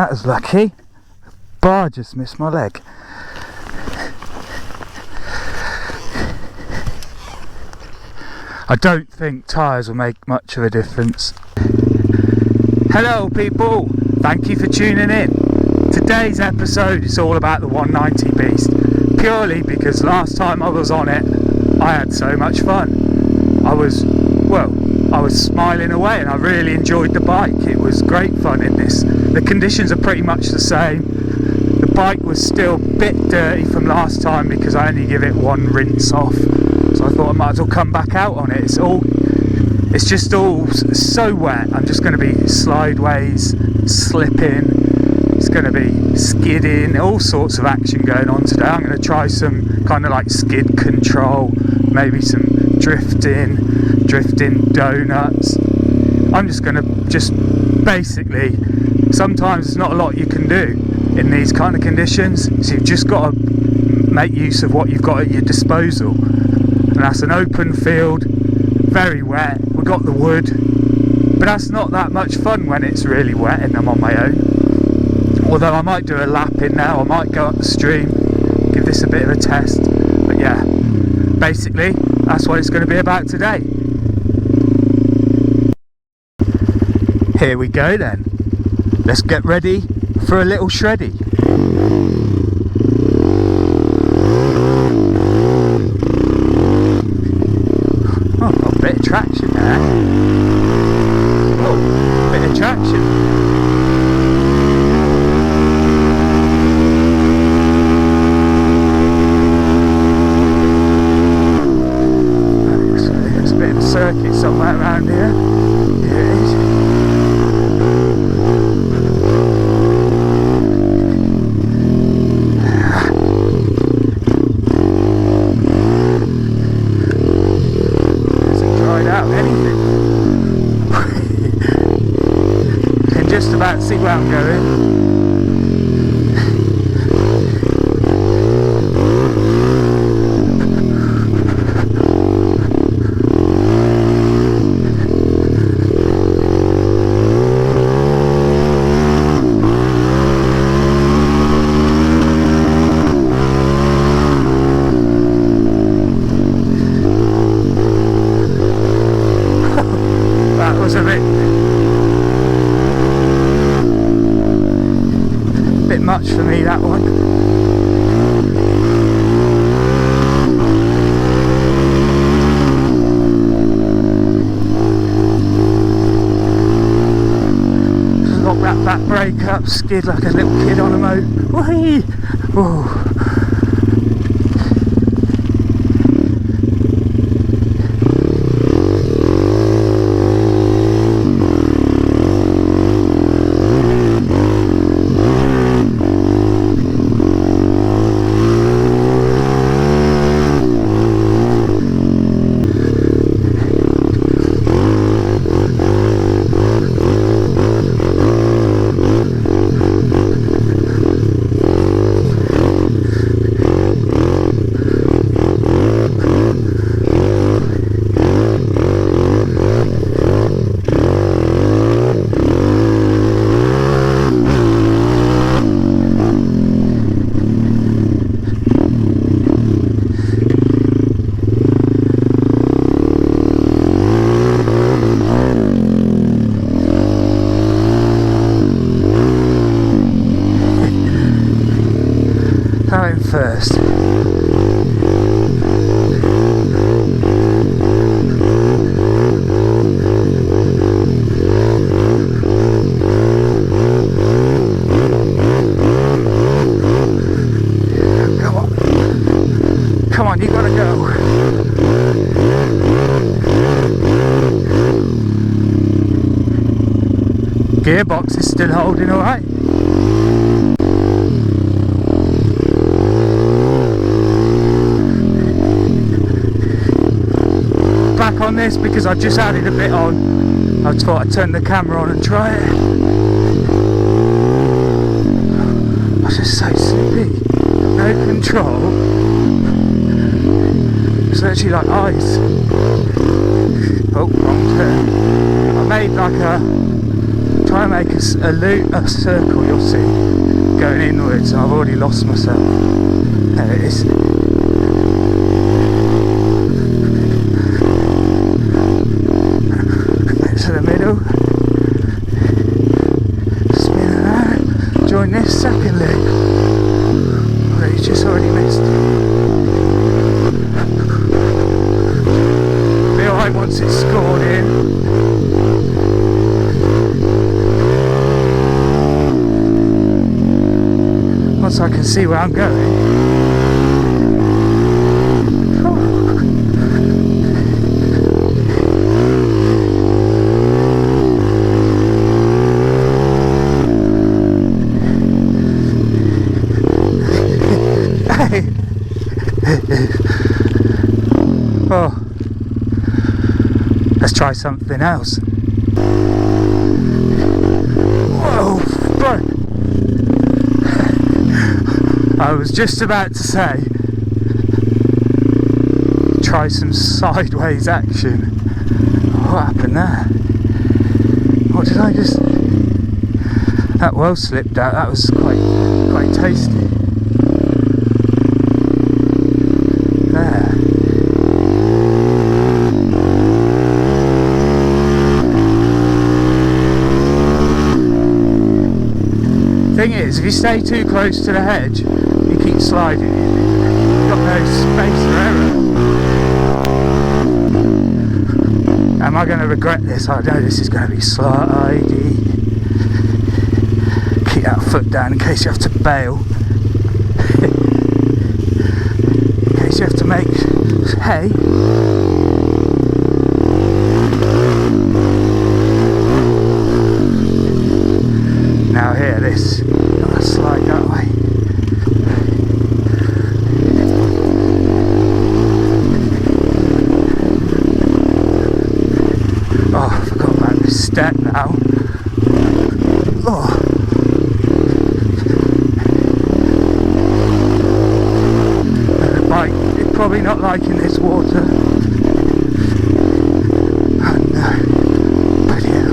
That was lucky. Bar just missed my leg. I don't think tyres will make much of a difference. Hello people, thank you for tuning in. Today's episode is all about the 190 beast, purely because last time I was on it I had so much fun. I was smiling away and I really enjoyed the bike. It was great fun in this. The conditions are pretty much the same. The bike was still a bit dirty from last time because I only give it one rinse off, so I thought I might as well come back out on it. It's just all so wet. I'm just going to be slideways, slipping, it's going to be skidding, all sorts of action going on today. I'm going to try some kind of like skid control, maybe some drifting donuts. I'm just going to basically, sometimes there's not a lot you can do in these kind of conditions, so you've just got to make use of what you've got at your disposal, and that's an open field, very wet. We've got the wood, but that's not that much fun when it's really wet and I'm on my own. Although I might do a lap in now, I might go up the stream, give this a bit of a test. But yeah, basically that's what it's going to be about today. Here we go then. Let's get ready for a little shreddy. Oh, got a bit of traction there. Oh, bit of traction. There's a bit of a circuit somewhere around here. Here it is. See where I'm going. That was a bit much for me, that one. Just lock that back brake up, skid like a little kid on a moat. Whee! Oh. First. Come on, you gotta go. Gearbox is still holding alright. Back on this because I've just added a bit on. I thought I'd turn the camera on and try it. I was just so sleepy. No control. It's actually like ice. Oh, wrong turn. I made like a try and make a circle, you'll see, going inwards, and I've already lost myself. There it is. It's in the middle. Spin around. Join this second leg. Oh, he's just already missed. Be alright once it's scored in. Once I can see where I'm going. Oh, let's try something else. Whoa, bro. I was just about to say, try some sideways action. What happened there? What did I just... That well slipped out. That was quite tasty. There. Thing is, if you stay too close to the hedge, you keep sliding. You've got no space for error. Am I going to regret this? I know this is going to be slidey. Keep that foot down in case you have to bail. In case you have to make hay. Now here, this. Gotta slide that way. Oh, I forgot about this step now. Oh. The bike is probably not liking this water. Oh no. Brilliant.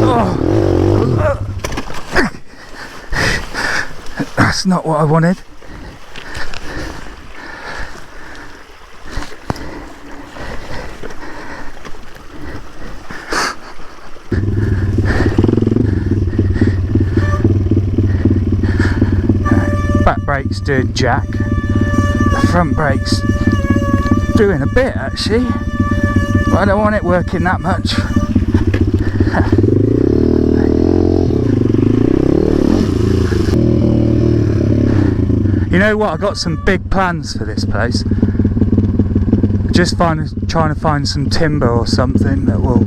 Oh. That's not what I wanted. Back brake's doing jack. The front brake's doing a bit actually, but I don't want it working that much. You know what? I got some big plans for this place. Just trying to find some timber or something that will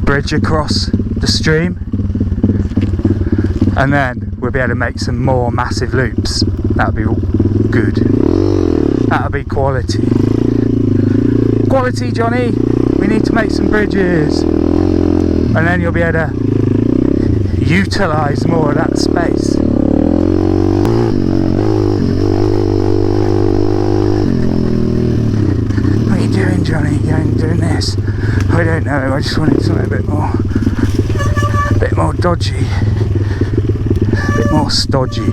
bridge across the stream, and then we'll be able to make some more massive loops. That'll be good. That'll be quality. Quality, Johnny. We need to make some bridges, and then you'll be able to utilise more of that space. What are you doing, Johnny? You doing this? I don't know. I just wanted something a bit more dodgy, a bit more stodgy.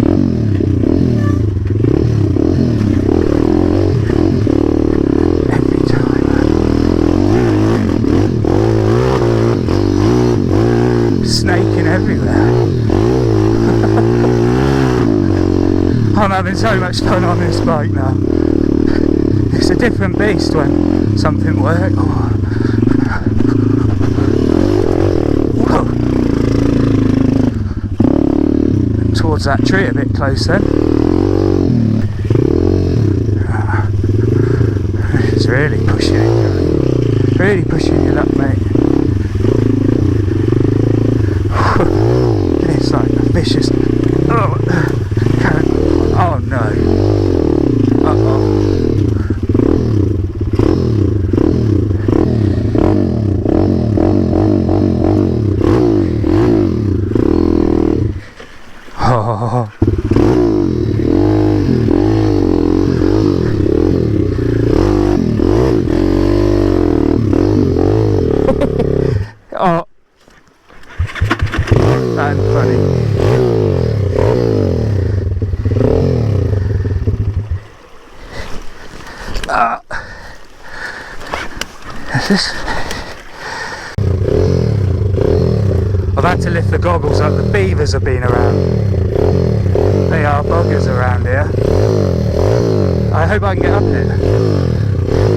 Snaking everywhere. I'm having so much fun on this bike now. It's a different beast when something works. Oh. Whoa. Towards that tree a bit closer. It's really pushing it. Really pushing your luck, mate. It's like a vicious. Oh, oh no. Uh-oh. Oh. Oh. Is this? I've had to lift the goggles up. The beavers have been around. They are buggers around here. I hope I can get up here.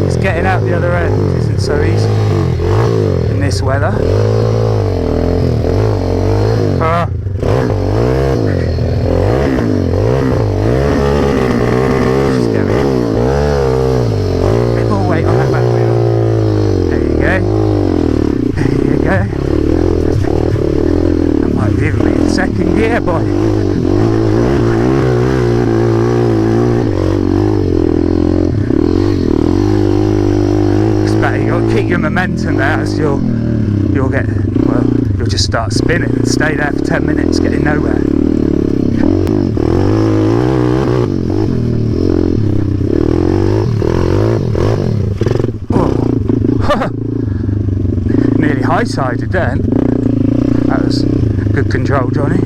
It's getting out the other end isn't so easy in this weather. Just get me. A bit more weight on that back wheel. There you go. There you go. That might be even be in second gear, boy. You'll keep your momentum there as you'll get, well, you'll just start spinning and stay there for 10 minutes getting nowhere. Oh. Nearly high-sided then. That was good control, Johnny.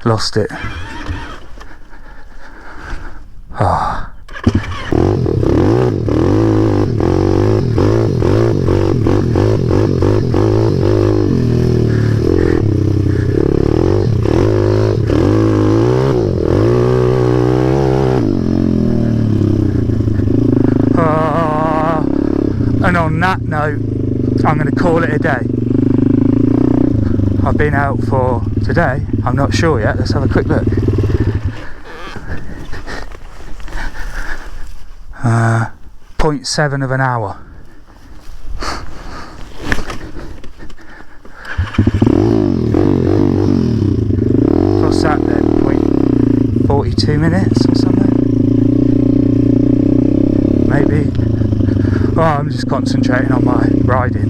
Lost it. Oh. And on that note, I'm going to call it a day. I've been out for today, I'm not sure yet, let's have a quick look. 0.7 of an hour. What's that then? 0.42 minutes or something? Maybe. Oh, I'm just concentrating on my riding.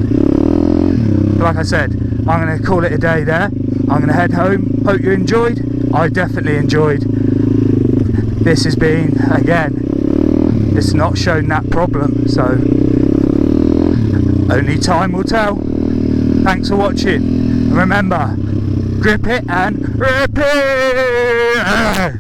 But like I said, I'm going to call it a day there. I'm going to head home. Hope you enjoyed. I definitely enjoyed. This has been, again, it's not shown that problem, so only time will tell. Thanks for watching. And remember, grip it and rip it!